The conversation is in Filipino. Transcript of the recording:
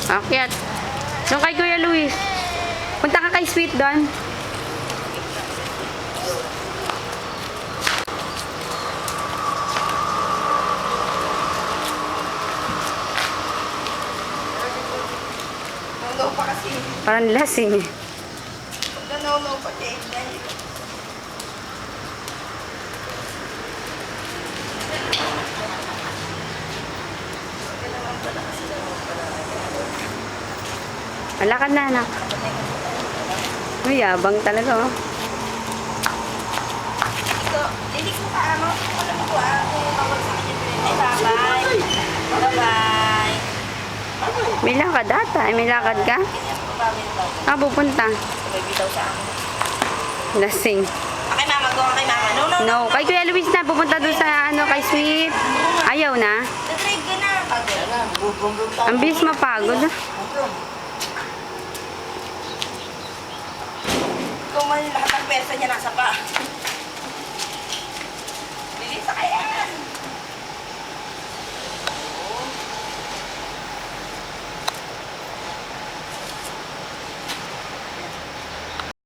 Akyat. Doon kay Kuya Luis. Punta ka kay Sweet doon. No pa kasi. Parang lasing. No pa kay. Malakad na, anak. Uy, yabang talaga, oh. So, hindi ko ka ano. Alam mo ko tawag sa kanya. Bye-bye. Bye-bye. May lakad ata. May lakad ka? Ah, pupunta. Sabay bitaw sa akin. Lasing. Okay, mama. Go kay mama. No. No, kay Kuya Luis na. Pupunta doon sa, kay Sweet. Ayaw na. Natrade ka na. Pagod. Ang bilis mapagod, ah. Kung man lahat ng pesa niya nasa pa. Bilis sa kaya.